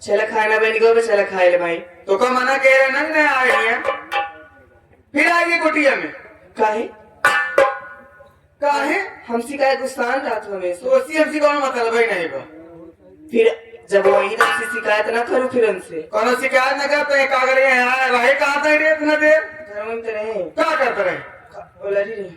चला खाना बन गया, चला खाए ले भाई। तो को मना कह रहे नंग नहीं आ रही है, फिर आएगी कुटिया में काहे काहे? हम शिकायत गुस्तान था तो हमें तो उसी हमसे कौन मतलब ही नहीं बा। फिर जब वही हमसे शिकायत ना करूं फिर उनसे कौन शिकायत न करते हैं, कागरे यहाँ रहे कहाँ था रे इतना देर? घर में तो रहे क्या करते रहे? कोलरी रहे,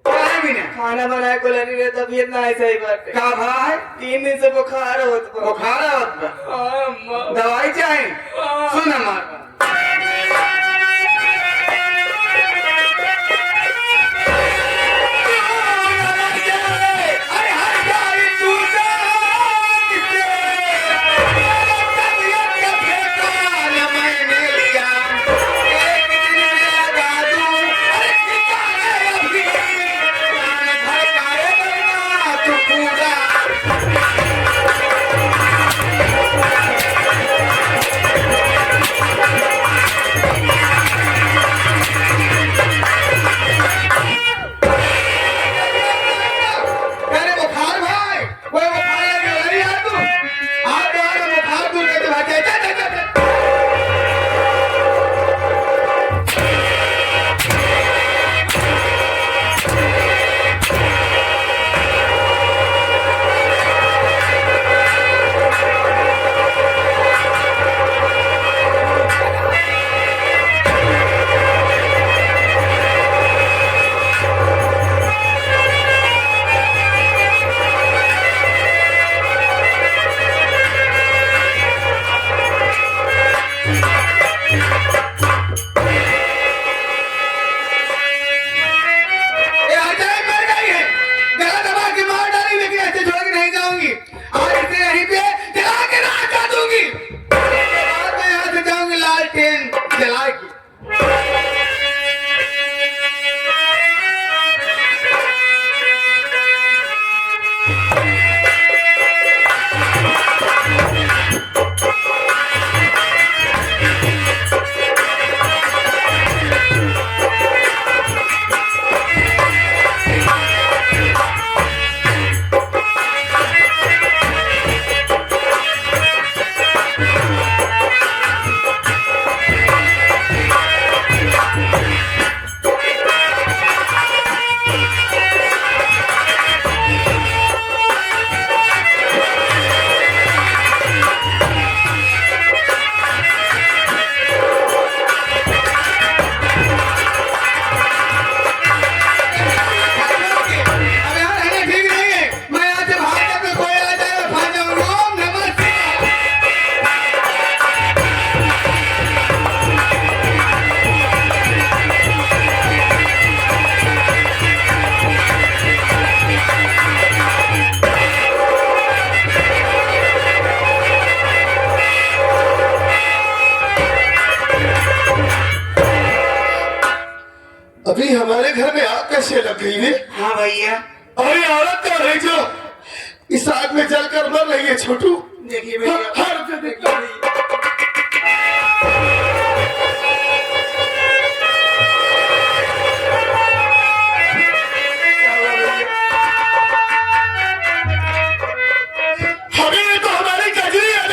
काहे भी नहीं खाना बनाए कोलरी रहे, तबीयत ना ऐसा ही बात है। का भाई 3 दिन से बुखार होत बा। बुखार आवत बा, हाँ, अम्मा। दवाई चाहिए? हाँ। सुन हमार अभी हमारे घर में आग कैसे लग गई है? हाँ भैया, अरे औरत तो है जो इस आग में जलकर मर रही है छोटू। देखिए भैया, हर से देखिए हमें तो हमारी कजरी है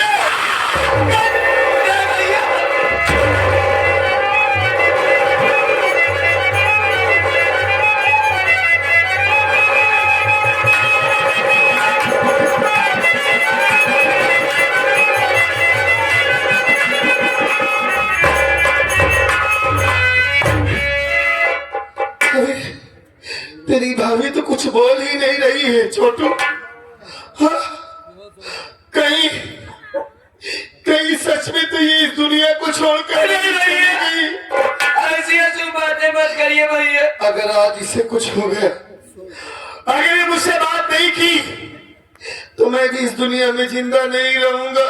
तेरी भाभी तो कुछ बोल ही नहीं रही है छोटू। हाँ? कहीं कहीं सच में तो ये इस दुनिया को छोड़कर नहीं रही है। ऐसी ऐसी बातें मत करिए भैया। अगर आज इसे कुछ हो गया, अगर ये मुझसे बात नहीं की तो मैं भी इस दुनिया में जिंदा नहीं रहूंगा,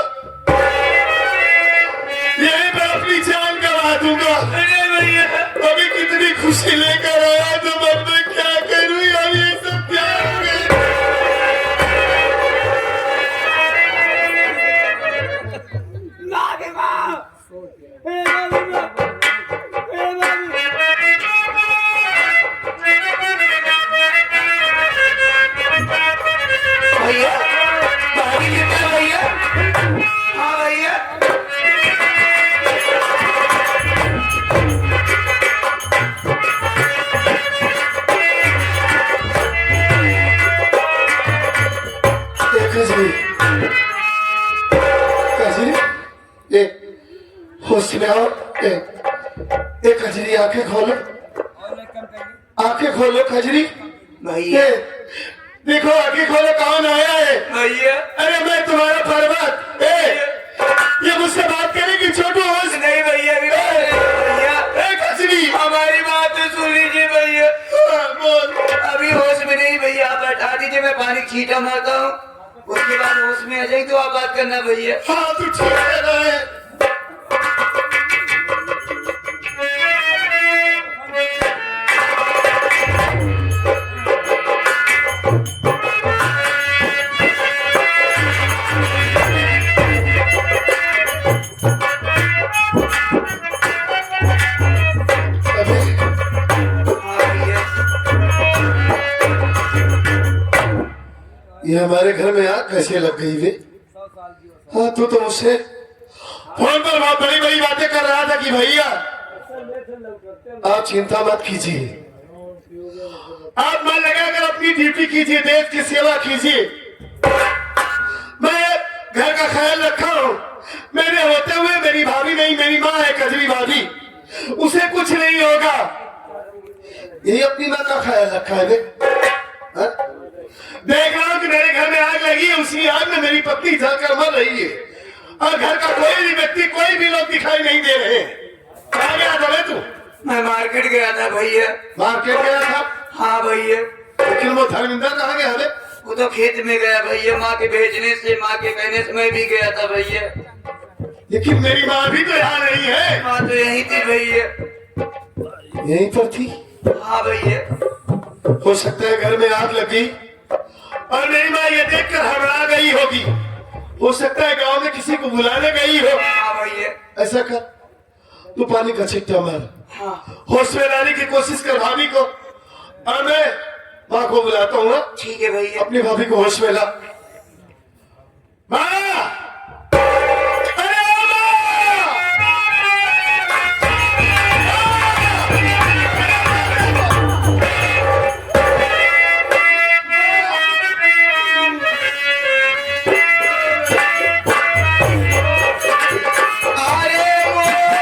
यही मैं अपनी जान गवा दूंगा। अरे भैया, अभी कितनी खुशी लेकर आया तो अब मैं क्या करूं यार, ये सब क्या हो गया? भैया, भाभी कितना भैया? हाँ भैया, होश में आओ। एक खजरी आंखें खोलो, आंखें खोलो खजरी। भैया देखो आंखें खोलो, कौन आया है? भैया अरे मैं तुम्हारा पर्वत। ये मुझसे बात करेगी छोटू? होश नहीं भैया भैया खजरी, हमारी बात तो सुन लीजिए भैया। बोल। अभी होश में नहीं भैया, आप बैठा दीजिए, मैं पानी छींटा मारता हूँ, उसके बाद होश में आ जाएगी तो आप बात करना भैया। हाँ तू ठीक कह रहा है। ये हमारे घर में आग कैसे लग गई वे? हाँ तू तो मुझसे फोन पर बहुत बड़ी बड़ी बातें कर रहा था कि भैया आप चिंता मत कीजिए, आप मन लगाकर अपनी ड्यूटी कीजिए, देश की सेवा कीजिए। मैं घर का ख्याल रखा हूँ। मेरे होते हुए मेरी भाभी नहीं, मेरी माँ है कजरी भाभी, उसे कुछ नहीं होगा। यही अपनी माँ का ख्याल रखा है वे। देख रहा हूँ कि मेरे घर में आग लगी है, उसी आग में मेरी पत्नी जलकर मर रही है और घर का कोई भी व्यक्ति, कोई भी लोग दिखाई नहीं दे रहे हैं। कहाँ गया था तू? मैं मार्केट गया था भैया। मार्केट गया था? हाँ भैया। लेकिन वो धर्मिंदर कहाँ गया रे? वो तो खेत में गया भैया, माँ के भेजने से, माँ के कहने से मैं भी गया था भैया। लेकिन मेरी माँ भी तो यहाँ नहीं है। माँ तो यहीं थी भैया। यहीं पर थी? हाँ भैया। हो सकता है घर में आग लगी और मेरी माँ ये देखकर घबरा गई होगी। हो सकता है गांव में किसी को बुलाने गई हो। हाँ भैया। ऐसा कर, तू पानी का छिट्टा मार, हाँ होश में लाने की कोशिश कर भाभी को, और मैं माँ को बुलाता हूँ। ठीक है भैया। अपनी भाभी को होश में ला। माँ! अरे ओ माँ!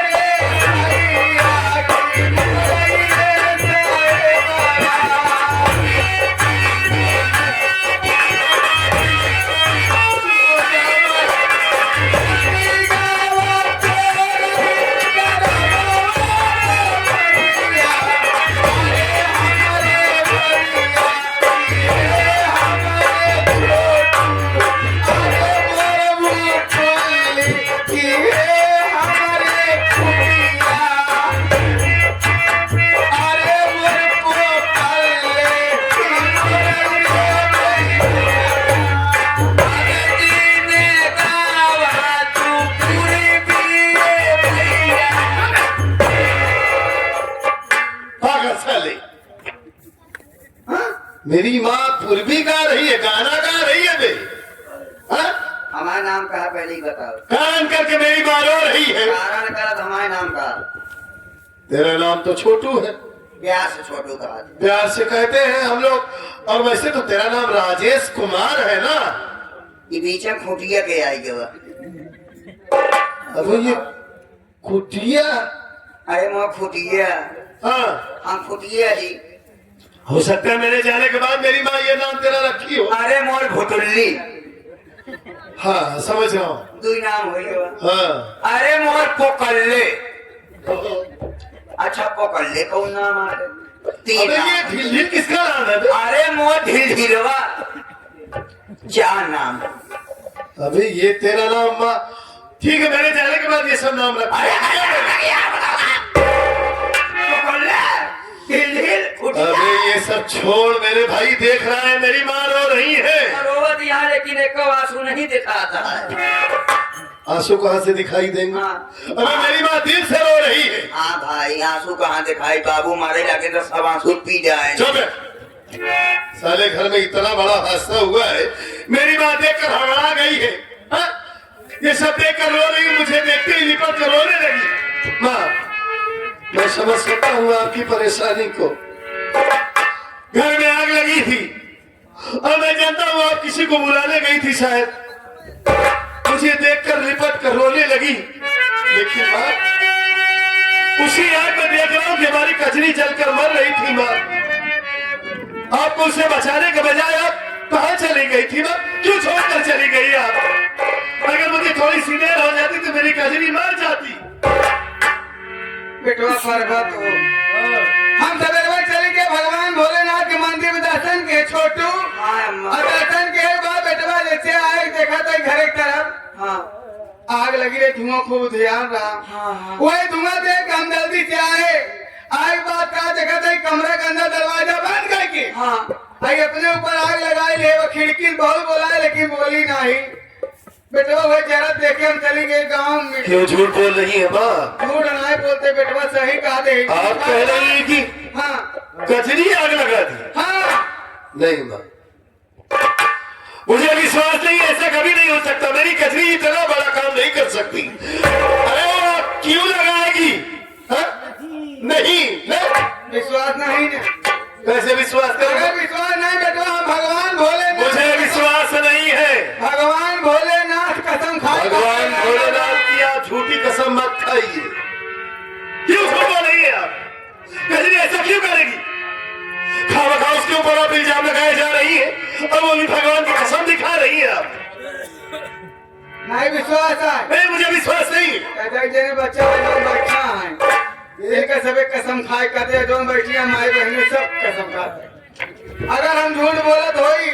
मेरी माँ पूर्वी गा रही है, गाना गा रही है बे। हमारा नाम कहा पहले ही बताओ। कान करके मेरी माँ रो रही है। कारण कर हमारे नाम का। तेरा नाम तो छोटू है। प्यार से छोटू कहा। प्यार से कहते हैं हम लोग, और वैसे तो तेरा नाम राजेश कुमार है ना? ये बीच में खुटिया के आएगी वह। अब ये कुटिया? अरे मैं खुटिया। हाँ हम खुटिया जी। हो सकता है मेरे जाने के बाद मेरी माँ ये नाम तेरा रखी हो। अरे मोर भुतुल्ली। हाँ समझ रहा हूँ। दो नाम हुई हो। हाँ अरे मोर पोकल्ले। अच्छा पोकल्ले कौन नाम है? तीन अबे ये नाम। ढील ढील किसका नाम है? अरे मोर ढील ढीलवा। चार नाम। अबे ये तेरा नाम माँ, ठीक है मेरे जाने के बाद ये सब नाम रखा। अबे ये सब छोड़ मेरे भाई, देख रहा है मेरी माँ रो रही है। रोवत यहाँ, लेकिन एक आंसू नहीं दिखाता है। आंसू कहाँ से दिखाई देंगे? हाँ। अबे मेरी माँ दिल से रो रही है। हाँ भाई आंसू कहाँ दिखाई, बाबू मारे लगे तो सब आंसू पी जाए। चुप है। साले घर में इतना बड़ा हादसा हुआ है, मेरी माँ देखकर हड़बड़ा गई है। हा? ये सब देखकर रो रही है, मुझे देखते ही लिपट कर रोने लगी। माँ मैं समझ सकता हूँ आपकी परेशानी को। घर में आग लगी थी और मैं जानता हूँ आप किसी को बुलाने गई थी शायद। मुझे देखकर लिपट कर रोने लगी। लेकिन माँ उसी आग में देख रहा हूँ कि हमारी कजरी जलकर मर रही थी माँ। आपको उसे बचाने के बजाय आप कहाँ चली गई थी माँ? क्यों छोड़कर चली गई आप? अगर मुझे थोड़ी सी देर हो जाती तो मेरी कजरी मर जाती। बेटवा पर्वत हो, हम सवेरे चले गए भगवान भोलेनाथ के मंदिर में दर्शन के छोटू। और दर्शन के बाद बेटवा जैसे आए देखा तो घर की तरफ आग लगी रही, धुआं खूब ध्यान रहा। वही धुआं देख हम जल्दी से आए। आग बात का देखा था कमरे के अंदर दरवाजा बंद करके भाई अपने ऊपर आग लगाई ले। वो खिड़की बहुत बोला लेकिन बोली नहीं। बेटवा वही जरा देखे हम चली गए गाँव में। क्यों झूठ बोल रही है माँ? झूठ नहीं बोलते बेटवा, सही कहा दे। आप कह रही है कि कजरी आग लगा दी? नहीं माँ, मुझे विश्वास नहीं, ऐसा कभी नहीं हो सकता। मेरी कजरी इतना बड़ा काम नहीं कर सकती। अरे आप क्यों लगाएगी? नहीं, विश्वास नहीं है। कैसे विश्वास करेगा? विश्वास नहीं बेटवा, हम भगवान भोलेनाथ, मुझे विश्वास नहीं है। भगवान भोलेनाथ कसम खाए। भगवान भोलेनाथ की आप झूठी कसम मत खाइए। क्यों झूठ बोल रही है आप? कजरी ऐसा क्यों करेगी? खामखा उसके ऊपर आप इल्जाम लगाए जा रही है और वो भी भगवान की कसम दिखा रही है आप। नहीं विश्वास है। नहीं, मुझे विश्वास नहीं। बच्चा बैठा है इनका सबे कसम खाए कहते हैं। जो बैठी है माई बहनी सब कसम खाते। अगर हम झूठ बोलत होई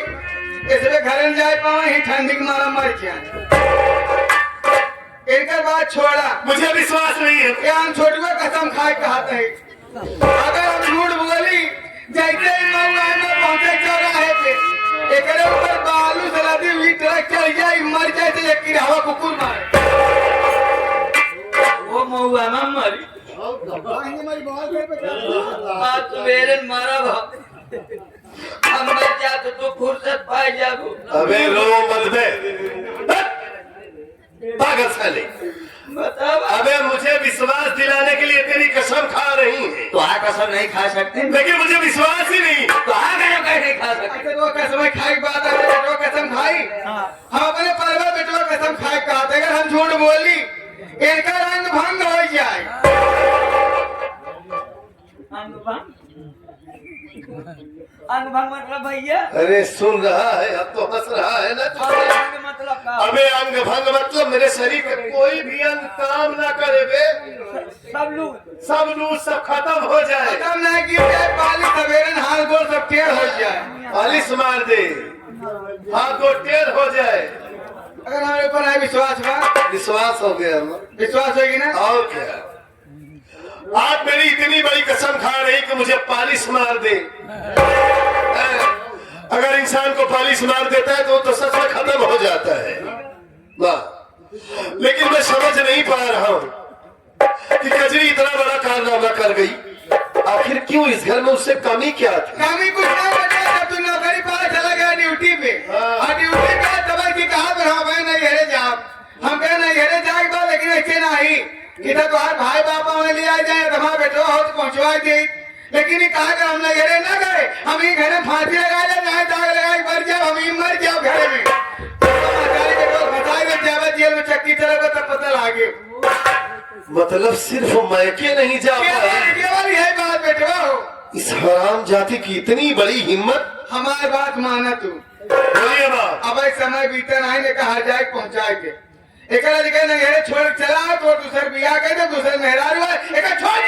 इसलिए घर में जाए पावे ही ठंडी के मारा मर जाए। इनका बात छोड़ा, मुझे विश्वास नहीं है कि हम छोटुआ कसम खाए कहते हैं। अगर हम झूठ बोली जैसे ही मऊआ में पहुंचे चौराहे पे एकरे ऊपर बालू से लदी हुई ट्रक चढ़ जाए मर जाए तो एक हवा कुकुर मारे। वो मऊआ में मरी आज सवेरे मारा हम मर जा तो फुर्सत पाए जाबो। अबे रो मत बे पागल साले। अबे मुझे विश्वास दिलाने के लिए तेरी कसम खा रही है। तो आ कसम नहीं खा सकते, लेकिन मुझे विश्वास ही नहीं। तो आ गए कैसे खा सकते? तो कसम खाई बात है, बेटवा कसम खाई। हम अपने परिवार बेटवा कसम खाए कहते अगर हम झूठ बोली इनका रंग भंग हो जाए। अंग भंग मतलब भैया? अरे सुन रहा है, अब तो हंस रहा है ना तू। मतलब अबे अंग भंग मतलब मेरे शरीर का कोई भी अंग काम ना करे बे। सब लूज सब खत्म हो जाए। खत्म नहीं की जाए, पाली सवेरे हाथ गोड़ सब टेढ़ हो जाए। पालिश मार दे, हाथ गोड़ टेढ़ हो जाए। अगर हमारे ऊपर है विश्वास बा? विश्वास हो गया। विश्वास होगी ना? और क्या? आप मेरी इतनी बड़ी कसम खा रही कि मुझे पालिश मार दे। अगर इंसान को पालिश मार देता है तो सच में खत्म हो जाता है ना। लेकिन मैं समझ नहीं पा रहा हूँ कि कजरी इतना बड़ा कारनामा कर गई। आखिर क्यों? इस घर में उससे कमी क्या थी? कमी कुछ नहीं बचा। जब तू नौकरी पा चला गया ड्यूटी पे और ड्यूटी का दवाई की कहा भाई नहीं हेरे जा। हम कहे नहीं हेरे जाए लेकिन ऐसे नहीं कि तुम्हारे भाई बापा में ले आ जाए तुम्हारा बेटवा हो तो पहुंचवा दे। लेकिन कहा कि हम घरे न गए, हम ही घर में फांसी लगा ले चाहे दाग लगाई मर जाओ, हम ही मर जाओ घर में। जेल में चक्की चलेगा तब पता लागे। मतलब सिर्फ मैके नहीं जा पाए। केवल यही बात बेटवा हो। इस हराम जाति की इतनी बड़ी हिम्मत। हमारी बात माना तू। बोलिए बात। अब समय बीते नहीं ने कहा जाए पहुंचाए के एक नहरे छोड़ चला तो दूसरे बिया कर दे दूसरे मेहरार हुआ एक छोड़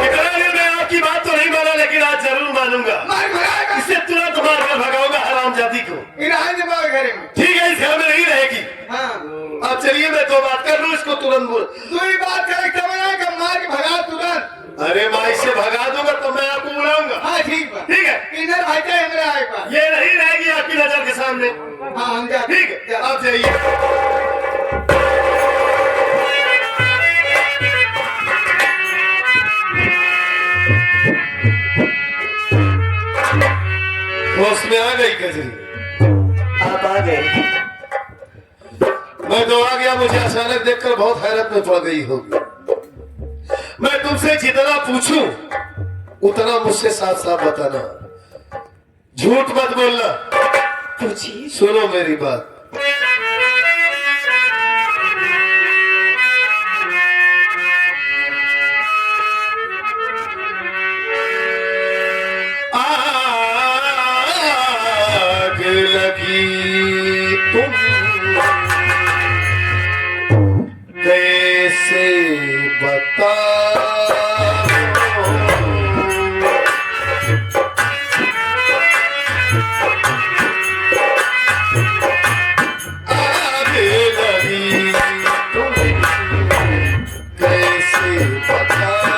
इतना मैं आपकी बात तो नहीं माना लेकिन आज जरूर मानूंगा। इससे तुरंत मार कर भगाऊंगा हराम जाति को। घर में ठीक है, इस घर में नहीं रहेगी। हाँ अब चलिए मैं तो बात कर लूँ इसको तुरंत बोल। तू ही बात कर मार के भगा तुरंत। अरे मैं इससे भगा दूंगा तो मैं आपको बुलाऊंगा। हाँ ठीक है ठीक है। इधर भाई हमारे आए पास ये नहीं रहेगी आपकी नजर के सामने। हाँ हम जा ठीक है, आप जाइए। होश में आ गई कजरी? आप आ गए। मैं तो आ गया, मुझे अचानक देखकर बहुत हैरत में पड़ गई होगी। मैं तुमसे जितना पूछूं उतना मुझसे साफ साफ बताना, झूठ मत बोलना। पूछिए। सुनो मेरी बात। तुम कैसे बताओ आगे लगी तुम कैसे बताओ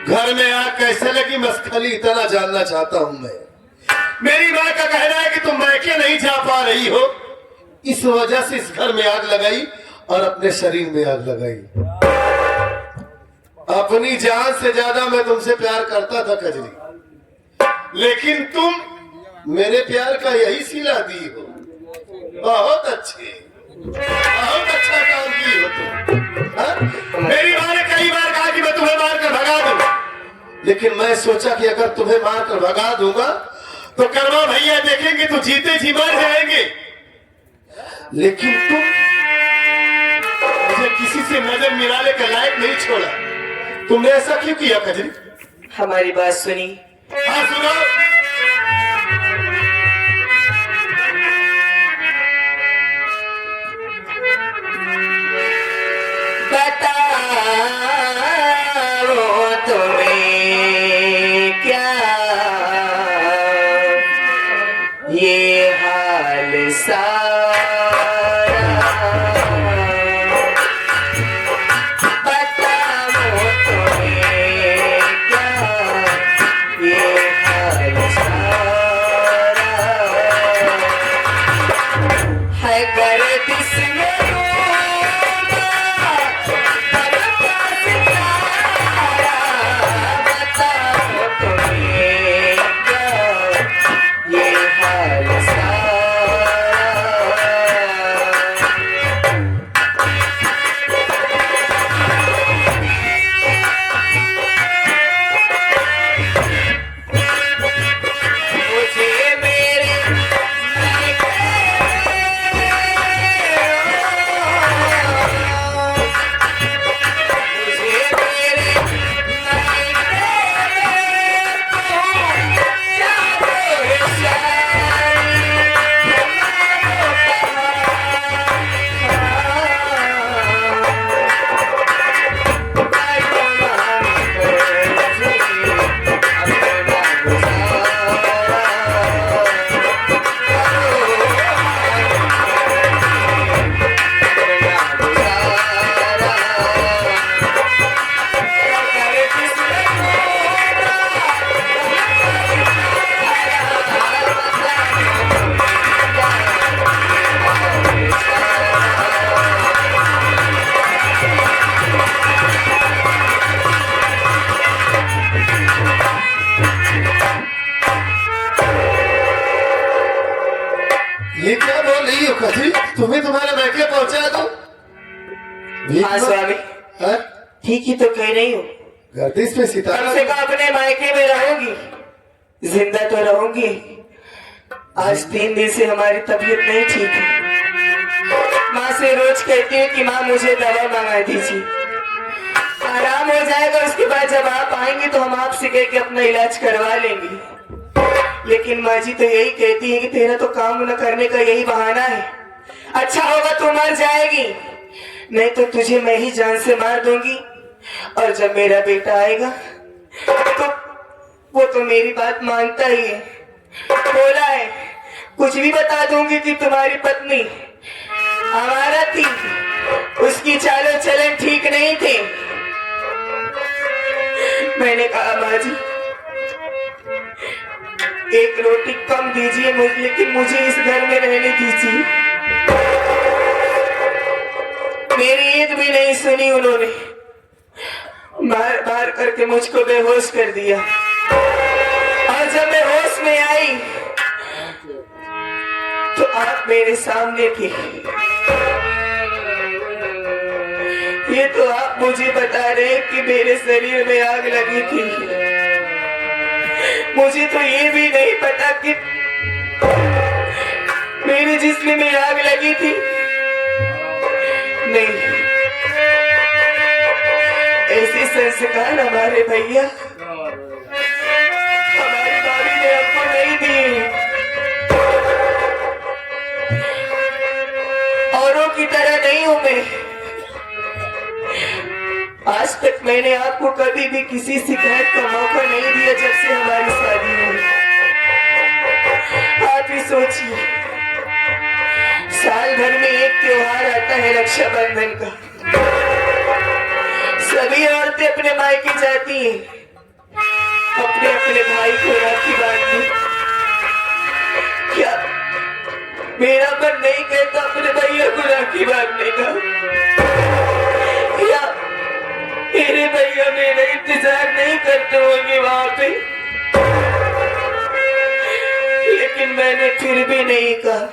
घर में आग कैसे लगी मस्खली इतना जानना चाहता हूं मैं। मेरी माँ का कहना है कि तुम मैके नहीं जा पा रही हो, इस वजह से इस घर में आग लगाई और अपने शरीर में आग लगाई। अपनी जान से ज्यादा मैं तुमसे प्यार करता था कजरी, लेकिन तुम मेरे प्यार का यही सिला दी हो। बहुत अच्छे, बहुत अच्छा काम की हो तुम। मेरी माँ ने कई बार कहा कि मैं तुम्हें मारकर भगा दूंगा, लेकिन मैं सोचा कि अगर तुम्हें मारकर भगा दूंगा तो कर्मा भैया देखेंगे तो जीते जी मर जाएंगे। लेकिन तुम मुझे किसी से नजर मिलाने का लायक नहीं छोड़ा। तुमने ऐसा क्यों किया कजरी? हमारी बात सुनी। हाँ सुनाओ। बताओ तुम्हें क्या ये हाल सारा, बताओ तुम्हें क्या ये हाल कथी तुम्हें तुम्हारे मैके पहुंचा दो हाँ स्वामी, ठीक ही तो कह रही हूँ। गर्दिश में कम सितारा से कम अपने मायके में रहूंगी, जिंदा तो रहूंगी। आज 3 दिन से हमारी तबीयत नहीं ठीक है। माँ से रोज कहती हूँ कि माँ मुझे दवा मंगा दीजिए, आराम हो जाएगा, उसके बाद जब आप आएंगे तो हम आपसे कह के अपना इलाज करवा लेंगे। लेकिन माँ जी तो यही कहती है कि तेरा तो काम न करने का यही बहाना है। अच्छा होगा तो मर जाएगी, नहीं तो तुझे मैं ही जान से मार दूंगी। और जब मेरा बेटा आएगा तो वो तो मेरी बात मानता ही है। बोला है कुछ भी बता दूंगी कि तुम्हारी पत्नी हमारा थी, उसकी चालो चलन ठीक नहीं थी। मैंने कहा माँ जी 1 रोटी कम दीजिए मुझे, लेकिन मुझे इस घर में रहने दीजिए। मेरी ईद भी नहीं सुनी उन्होंने, मार मार करके मुझको बेहोश कर दिया। और जब मैं होश में आई तो आप मेरे सामने थे। ये तो आप मुझे बता रहे कि मेरे शरीर में आग लगी थी। मुझे तो ये भी नहीं पता कि मेरे जिस्म में आग लगी थी। नहीं, ऐसे संस्कार हमारे भैया हमारी भाभी ने हमको नहीं दिए। औरों की तरह नहीं हूं मैं। आज तक मैंने आपको कभी भी किसी शिकायत का मौका नहीं दिया जब से हमारी शादी हुई। आप ही सोचिए, साल भर में एक त्योहार आता है रक्षाबंधन का। सभी औरतें अपने मायके जाती हैं अपने अपने भाई को राखी बांधने। क्या मेरा मन नहीं कहता अपने भैया को राखी बांधने का? या मेरे भैया मेरा इंतजार नहीं करते होंगे वहां पे? लेकिन मैंने फिर भी नहीं कहा।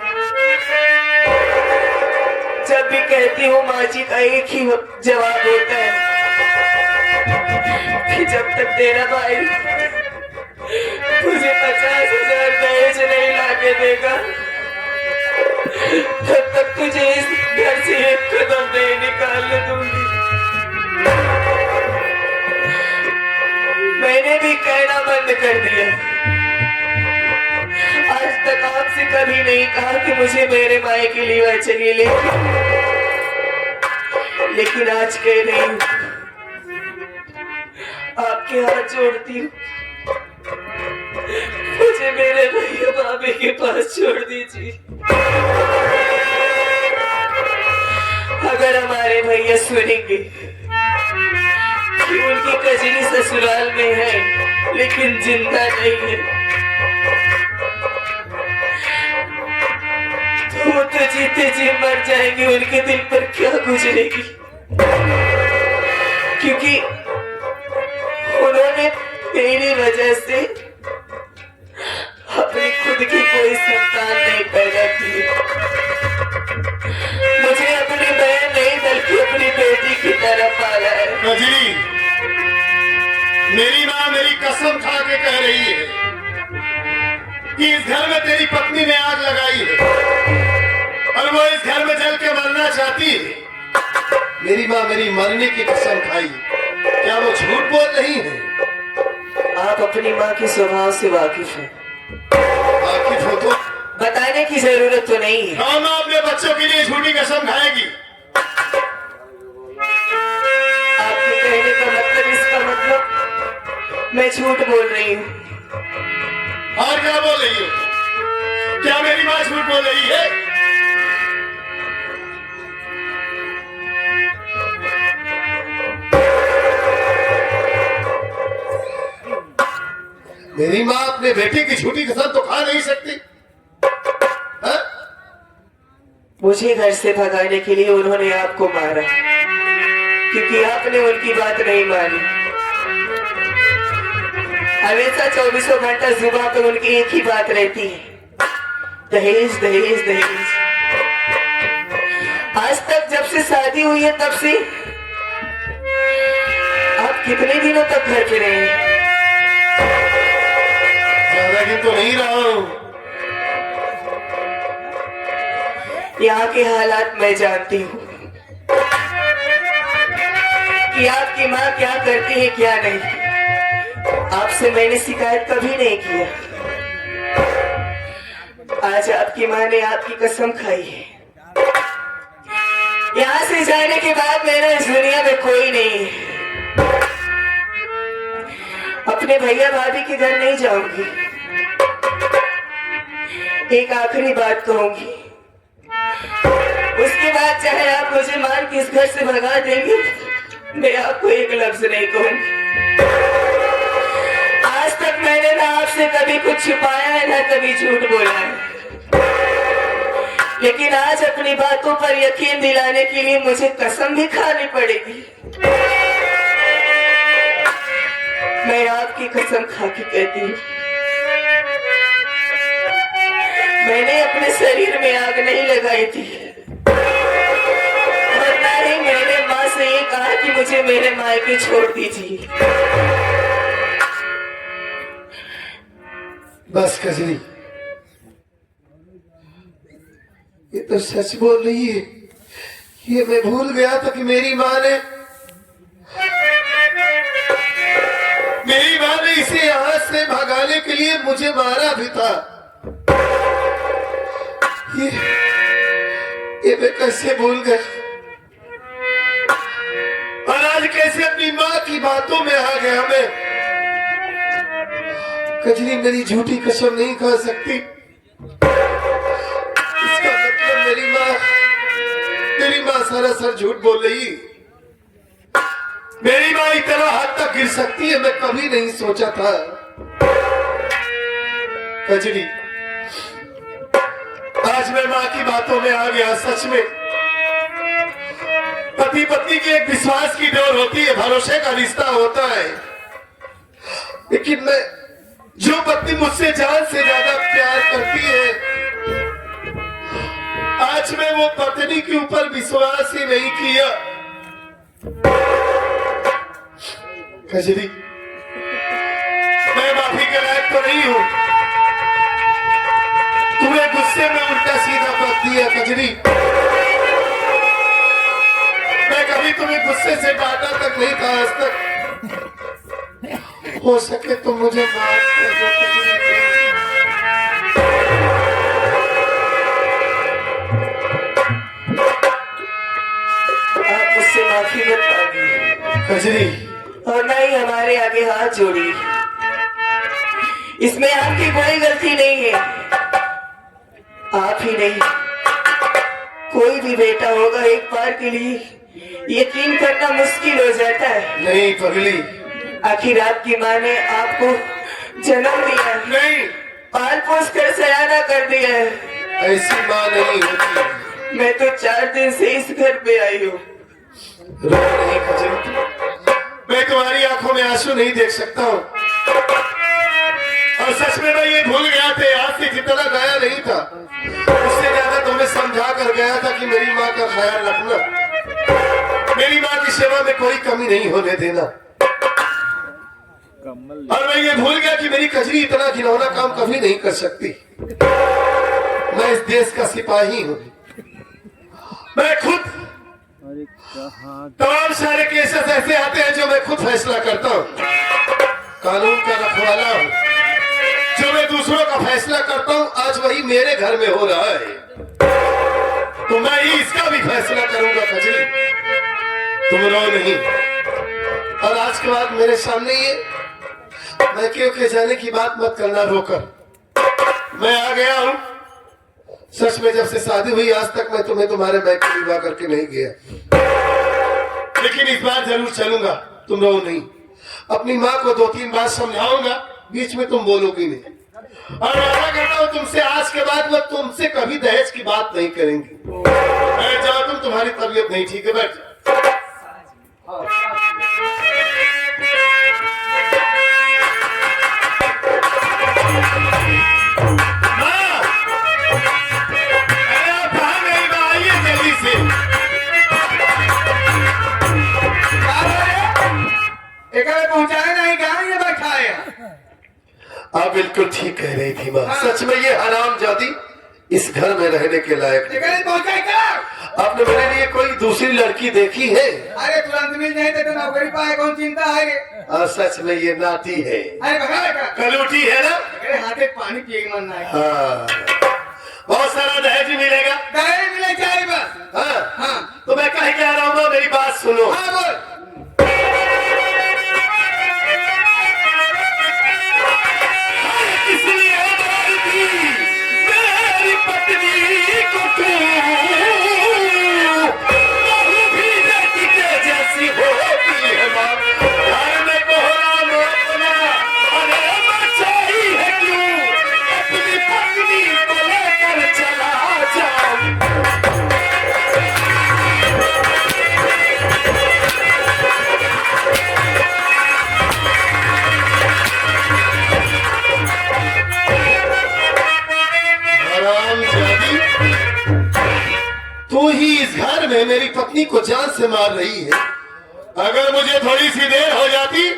जब भी कहती हूँ माँ जी का एक ही जवाब होता है कि जब तक तेरा भाई तुझे 50,000 दहेज नहीं लाके देगा तब तक तुझे इस घर से एक कदम नहीं निकालने दूंगी। मैंने भी कहना बंद कर दिया। आज तक आपसे कभी नहीं कहा कि मुझे मेरे मायके के लिए चलिए, लेकिन आज कह रही हूँ, आपके हाथ जोड़ती हूँ, मुझे मेरे भैया भाभी के पास छोड़ दीजिए। अगर हमारे भैया सुनेंगे कि उनकी कजरी ससुराल में है लेकिन जिंदा नहीं है, तो वो तो जीते जी मर जाएंगे। उनके दिल पर क्या गुजरेगी? क्योंकि उन्होंने मेरी वजह से अपनी खुद की कोई संतान नहीं पैदा की। मुझे अपनी बहन नहीं बल्कि अपनी बेटी की तरह पाला है। कजरी, मेरी माँ मेरी कसम खा के कह रही है कि इस घर में तेरी पत्नी ने आग लगाई है और वो इस घर में जल के मरना चाहती है। मेरी माँ मेरी मरने की कसम खाई, क्या वो झूठ बोल रही है? आप अपनी माँ के स्वभाव से वाकिफ हैं। वाकिफ हो तो बताने की जरूरत तो नहीं है। हाँ, माँ अपने बच्चों के लिए झूठी कसम खाएगी। आपके कहने का मतलब, इसका मतलब मैं झूठ बोल रही हूँ। और क्या बोल रही हो? क्या मेरी माँ झूठ बोल रही है? मेरी माँ अपने बेटे की झूठी कसम तो खा नहीं सकती। हा? मुझे घर से भगाने के लिए उन्होंने आपको मारा क्योंकि आपने उनकी बात नहीं मानी। हमेशा 24 घंटा जुबान पर उनकी एक ही बात रहती है, दहेज दहेज दहेज। आज तक जब से शादी हुई है तब से आप कितने दिनों तक घर पे रहे? ज्यादा दिन तो नहीं रहा हूँ। यहाँ के हालात मैं जानती हूँ कि आपकी माँ क्या करती है क्या नहीं। आपसे मैंने शिकायत कभी नहीं किया। आज आपकी माँ ने आपकी कसम खाई है। यहाँ से जाने के बाद मेरा इस दुनिया में कोई नहीं है। अपने भैया भाभी के घर नहीं जाऊंगी। एक आखिरी बात कहूंगी, उसके बाद चाहे आप मुझे मार के इस घर से भगा देंगे, मैं आपको एक लफ्ज नहीं कहूंगी। आज तक मैंने ना आपसे कभी कुछ छुपाया है ना कभी झूठ बोला है, लेकिन आज अपनी बातों पर यकीन दिलाने के लिए मुझे कसम भी खानी पड़ेगी। मैं आपकी कसम खा के कहती हूँ, मैंने अपने शरीर में आग नहीं लगाई थी और ना ही मैंने माँ से ये कहा कि मुझे मेरे मायके छोड़ दीजिए। बस कजरी, ये तो सच बोल रही है। ये मैं भूल गया था कि मेरी माँ ने इसे यहाँ से भगाने के लिए मुझे मारा भी था। ये मैं कैसे भूल गया और आज कैसे अपनी माँ की बातों में आ गया मैं। कजरी मेरी झूठी कसम नहीं खा सकती। इसका मतलब मेरी माँ सरासर झूठ बोल रही। मेरी माँ इतना हद तक गिर सकती है मैं कभी नहीं सोचा था। कजरी, आज मैं माँ की बातों में आ गया। सच में पति पत्नी की एक विश्वास की डोर होती है, भरोसे का रिश्ता होता है, लेकिन मैं जो पत्नी मुझसे जान से ज्यादा प्यार करती है, आज मैं वो पत्नी के ऊपर विश्वास ही नहीं किया। कजरी, मैं माफी के लायक तो नहीं हूं। तुम्हें गुस्से में उल्टा सीधा बात दिया कजरी। मैं कभी तुम्हें गुस्से से डांटा तक नहीं था आज तक। हो सके तो मुझे माफ कर दो कजरी। आप मुझसे माफी मत मांगिए कजरी, और ना ही हमारे आगे हाथ जोड़िए। इसमें आपकी कोई गलती नहीं है। आप ही नहीं, कोई भी बेटा होगा एक बार के लिए यकीन करना मुश्किल हो जाता है। नहीं पगली, आखिर आपकी माँ ने आपको जन्म दिया है, नहीं, पाल पोस कर सयाना कर दिया है। ऐसी माँ नहीं होती। मैं तो 4 दिन से इस घर पे आई हूँ। रो नहीं कजरी, मैं तुम्हारी आंखों में आंसू नहीं देख सकता हूँ। और सच में मैं ये भूल गया था, आज से जितना गया नहीं था उससे ज्यादा तुम्हें समझा कर गया था कि मेरी माँ का ख्याल रखना, मेरी माँ की सेवा में कोई कमी नहीं होने देना। और मैं ये भूल गया कि मेरी कजरी इतना घिनौना काम कभी नहीं कर सकती। मैं इस देश का सिपाही हूँ। मैं खुद तमाम सारे केसेस ऐसे आते हैं जो मैं खुद फैसला करता हूँ। कानून का रखवाला हूँ। जो मैं दूसरों का फैसला करता हूँ आज वही मेरे घर में हो रहा है, तो मैं ही इसका भी फैसला करूंगा। कजरी, तुम रो नहीं। और आज के बाद मेरे सामने ये मैं क्यों के जाने की बात मत करना रोकर। मैं आ गया हूँ। सच में जब से शादी हुई आज तक मैं तुम्हें तुम्हारे मायके विवाह करके नहीं गया, लेकिन इस बार जरूर चलूंगा। तुम रो नहीं। अपनी माँ को 2-3 बार समझाऊंगा, बीच में तुम बोलोगी नहीं। और वादा करता हूँ तुमसे आज के बाद मैं तुमसे कभी दहेज की बात नहीं करेंगी। बैठ जाओ, तुम्हारी तबीयत नहीं ठीक है, बैठ जाओ। माँ, अरे आप कहाँ गई? आइए जल्दी से। आप बिल्कुल ठीक कह रही थी माँ। सच में ये हराम जादी इस घर में रहने के लायक नहीं। लेकिन पहुंचा क्या? आपने मेरे लिए कोई दूसरी लड़की देखी है? अरे तुरंत मिल जाए तो नौकरी पाए, कौन चिंता है ये? सच में ये नाती है, अरे भगा बेटा, कलूटी है ना। अरे हाथे पानी पिए मन ना है। हाँ, बहुत सारा दहेज मिलेगा। दहेज मिले चाहिए बस। हाँ हाँ तो मैं कह के आ रहा हूँ, मेरी बात सुनो। हाँ बोल। इसलिए हमारी थी मेरी पत्नी को तू बहू भी बेटी के जैसी होती है माँ। घर में कोहराम अपना अरे मचाई है क्यों? अपनी पत्नी को लेकर चला जाऊं। हरामजादी, तू ही इस घर में मेरी पत्नी को जान से मार रही है। अगर मुझे थोड़ी सी देर हो जाती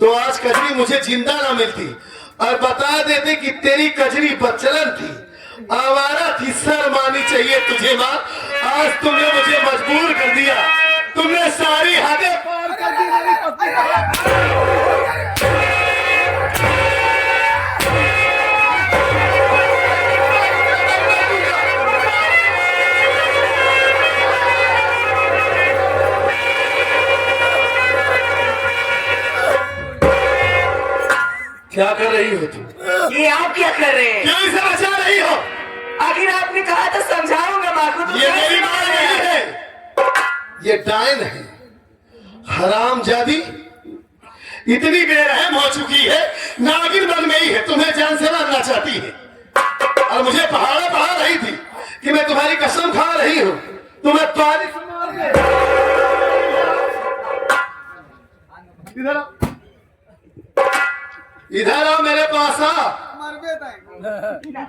तो आज कजरी मुझे जिंदा ना मिलती और बता देते कि तेरी कजरी बचलन थी, आवारा थी। शर्म आनी चाहिए तुझे माँ। आज तुमने मुझे मजबूर कर दिया, तुमने सारी हदें पार कर दी मेरी पत्नी को। क्या कर रही हो तुम? ये आप क्या कर रहे हैं? क्यों इसे बचा रही हो? आखिर आपने कहा था समझाऊंगा माँ को, तो ये कैसे मेरी माँ मान नहीं लिया? है, ये डायन है। हरामजादी इतनी बेरहम हो चुकी है, नागिन बन गई है, तुम्हें जान से मारना चाहती है। और मुझे पहाड़ा पढ़ा रही थी कि मैं तुम्हारी कसम खा रही हूँ, तुम्हें पानी से मार दे। इधर आओ, इधर आओ, मेरे पास आ।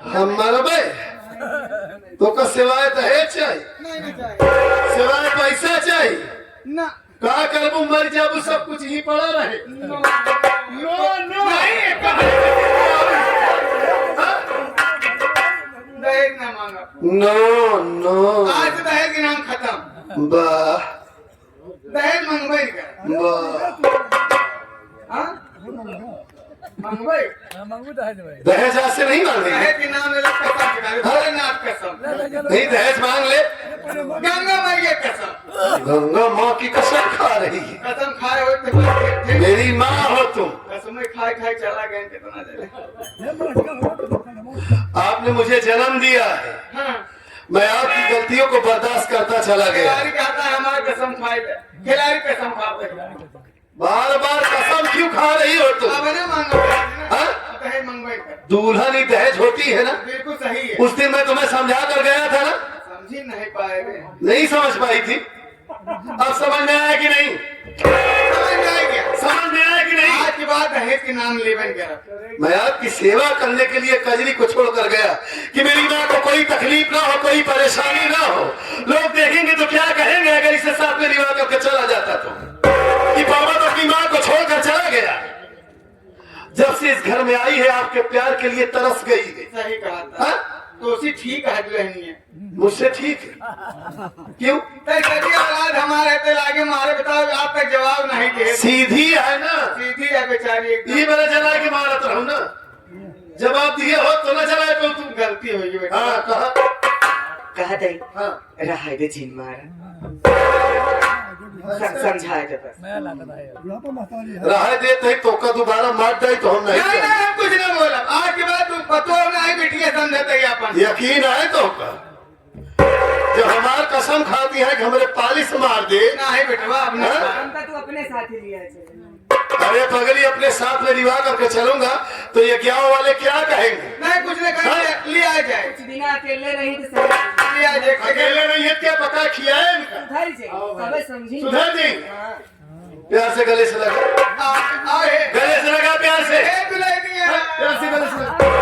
हम मरबे तो का सिवाय दहेज चाहिए, सिवाय पैसा चाहिए ना का करबू? मर जाबू, सब कुछ ही पड़ा रहे। नो नो दहेज ना मांगा। No no. आज दहेज के नाम खत्म। वाह दहेज मंगवाई कर। वाह, हाँ मंगवाई। दहेज आज से नहीं मांगेंगे। दहेज के नाम ले कसम, भोलेनाथ कसम, नहीं दहेज मांग ले। गंगा मैया कसम। गंगा माँ की कसम खा रही है। कसम खाए हो तो मेरी माँ हो तुम। कसम खाए खाए चला गए कितना देर। आपने मुझे जन्म दिया है, हाँ मैं आपकी गलतियों को बर्दाश्त करता चला गया। खिलाड़ी कहता है हमारी कसम खाए, खिलाड़ी कसम खाते हैं। बार बार कसम क्यों खा रही हो तुम? अब ना मांगो हाँ? दहेज मंगवाई कर। दूल्हा नहीं दहेज होती है ना। बिल्कुल सही है। उस दिन मैं तुम्हें समझा कर गया था ना, समझी नहीं पाएंगे। नहीं समझ पाई थी। अब समझ में आया कि नहीं? समझ में आ गया। समझ में आया कि नहीं? आज के बाद दहेज के नाम लेवन कर। मैं आपकी सेवा करने के लिए कजरी को छोड़कर गया कि मेरी माँ को कोई तकलीफ ना हो, कोई परेशानी ना हो। लोग देखेंगे तो क्या कहेंगे अगर इसे साथ में निभा करके चला जाता तो, कि बाबा तो अपनी माँ को छोड़कर चला गया। जब से इस घर में आई है आपके प्यार के लिए तरस गई है। सही कहा था। हाँ? तो उसी ठीक है दुल्हनी है। मुझसे ठीक है। क्यों? करिए औलाद हमारे तो लागे मारे, बताओ आप तक जवाब नहीं दे। सीधी है ना, सीधी है बेचारी एकदम। ये मेरा जला के मारत रहूं ना, जवाब दिए हो तो न जलाए तो तुम। गलती हुई बेटा। हाँ कहा दई हाँ रहा दे जिन मारा, समझाए दे बस। रहा देते तो का दोबारा मार जाए तो हम नहीं नहीं करेंगे। नहीं, हम कुछ नहीं बोला। आज के बाद तुम पतो नहीं बेटिया समझते अपन। यकीन है तो का जब हमार कसम खाती है कि हमारे पालिश मार दे। नहीं बेटवा अपना हाँ? हमका तू अपने साथ ही लिया है। अरे पगली अपने साथ में रिवा करके चलूंगा तो ये क्या वाले क्या कहेंगे? नहीं कुछ नहीं करेंगे, लिया जाए। कुछ दिन अकेले रही तो सही। लिया जाए। अकेले नहीं है क्या पता खियाए इनका? सुधर जाए, सब समझी। सुधर जी, हाँ। प्यार से गले से लगा, आए गले से लगा, प्यार से, दुल्हनी है। प्यार से गले से लगा।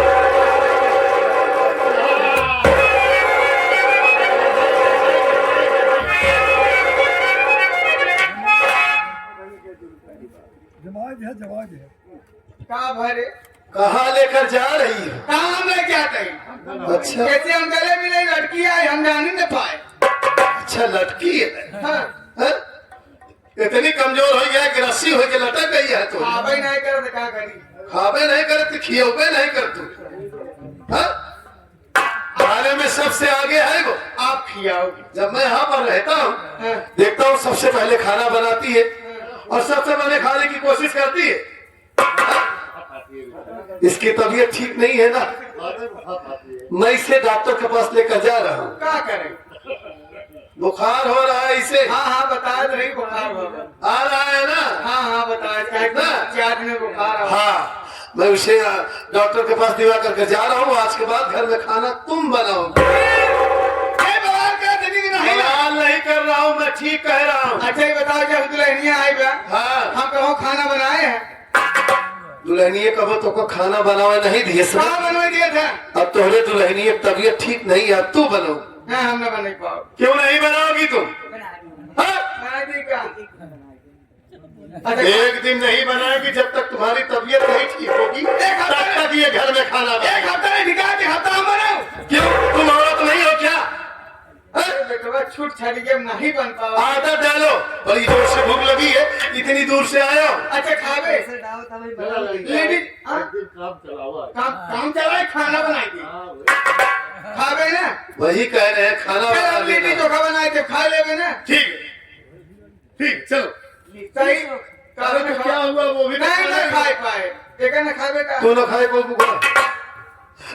का भरे कहाँ लेकर जा रही है? कहाँ हम लेके आते हैं? अच्छा कैसे हम गले मिले लड़की आई हम जान ही न पाए। अच्छा लटकी है हाँ, हाँ? इतनी कमजोर हो गया कि रस्सी हो के लटक गई है तो खाबे नहीं करे तो क्या करी? खाबे नहीं करते खियोबे नहीं कर तू हाँ? खाने में सबसे आगे है वो। आप खियाओगे। जब मैं यहाँ पर रहता हूँ हाँ, देखता हूँ सबसे पहले खाना बनाती है और सबसे पहले खाने की कोशिश करती है हाँ? इसकी तबीयत ठीक नहीं है ना, मैं इसे डॉक्टर के पास लेकर जा रहा हूँ। क्या करें? बुखार हो रहा है इसे। हाँ हाँ बताया तो नहीं बुखार होगा। आ रहा है ना? हाँ हाँ बताया ना? 4 दिन में बुखार होगा। हाँ मैं उसे डॉक्टर के पास दिवा करके जा रहा हूँ। आज के बाद घर में खाना तुम बनाओगे। ये बवाल कर देनी कि नहीं? सवाल नहीं कर रहा हूँ, मैं ठीक कह रहा हूँ। अच्छा ये बताओ जब दुल्हनिया आई बा हाँ हम कहो खाना बनाए हैं? दुल्हनिए कहो तो को खाना बनावे नहीं दिए सब। कहाँ बनवा दिया था? अब तोहरे दुल्हनिए तबीयत ठीक नहीं है, अब तू बनो। हाँ हम न बना पाओ। क्यों नहीं बनाओगी तुम हाँ? बना दी का? अच्छा एक दिन नहीं बनाएगी जब तक तुम्हारी तबीयत नहीं ठीक होगी तब तक ये घर में खाना एक हफ्ता नहीं दिखा कि हफ्ता हम बनाओ। क्यों तुम औरत नहीं हो क्या हाँ? बेटवा छूट छाट के नहीं बन पाओ। आदत डालो। बड़ी जोर से भूख लगी है, इतनी दूर से आया हूँ। अच्छा खावे लेडीज हाँ? काम चलाए खाना बनाए दी खावे ना? वही कह रहे हैं खाना बना लिट्टी देना। चोखा बनाए थे खा लेवे ना? ठीक है, ठीक चलो। सही अरे तो क्या हुआ वो भी नहीं ना खाए पाए एक न खावे का तू न खाए कोई भूखा।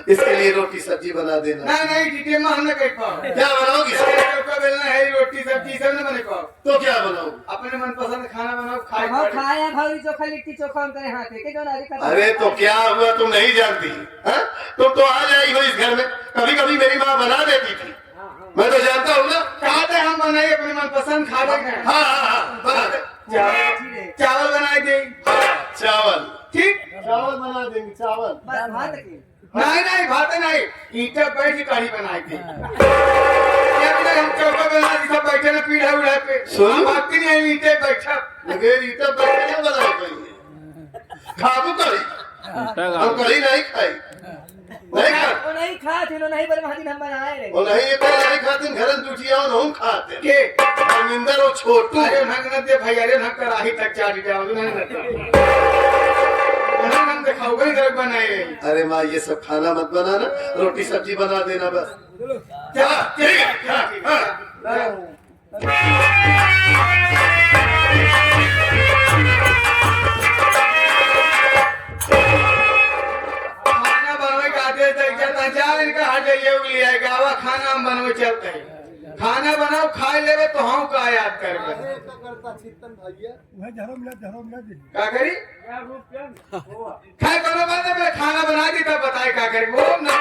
इसके लिए रोटी सब्जी बना देना। नहीं डिटेल में हम न कर पाओ। क्या बनाओगी? चोखा बेलना है रोटी सब्जी सब न बने पाओ। तो क्या बनाओगी? अपने मनपसंद खाना बनाओ खाए हम पाए। खाया भावरी चोखा लिट्टी चोखा हम करे हाथ के जो नारी का अरे तो क्या हुआ तुम नहीं जानती हाँ? तुम तो आ जाई हो इस घर में। कभी कभी मेरी माँ बना देती थी, मैं तो जानता हूँ ना। कहा थे हम बनाए अपने मनपसंद खा लेंगे। हाँ हाँ हाँ बना दे। चावल बनाए दे हाँ, चावल ठीक? चावल बना देंगे चावल। भात की नहीं भाते नहीं ईटा बैठ की कढ़ी बनाई थी। हम चौका बना दी सब बैठे ना पीढ़ा उड़ा पे सुन। भागती नहीं आई ईटे बैठा बगैर ईटा बैठे ना बनाई पाएंगे। खाबू कढ़ी हम कढ़ी नहीं खाई नहीं खा वो नहीं खा थे नहीं पर वहां दिन हम बनाए रे और नहीं ये नहीं खाते घर टूटिया नहीं खाते के धर्मिंदर और छोटू। अरे नंग न दे भैया रे नंग कराही तक चाली जाओ नंग हम दिखाओगे इधर बनाए। अरे माँ ये सब खाना मत बनाना, रोटी सब्जी बना देना बस। चल ठीक है हाँ। खाना बनवे का आदेश दे जाता जा इनका हट जाइए उगली है गावा खाना हम बनवे चलते हैं। खाना बनाओ खाए लेवे तो हम का याद करबे का करी खाए कोनो बात है खाना बना दी तब बताए का करी वो ना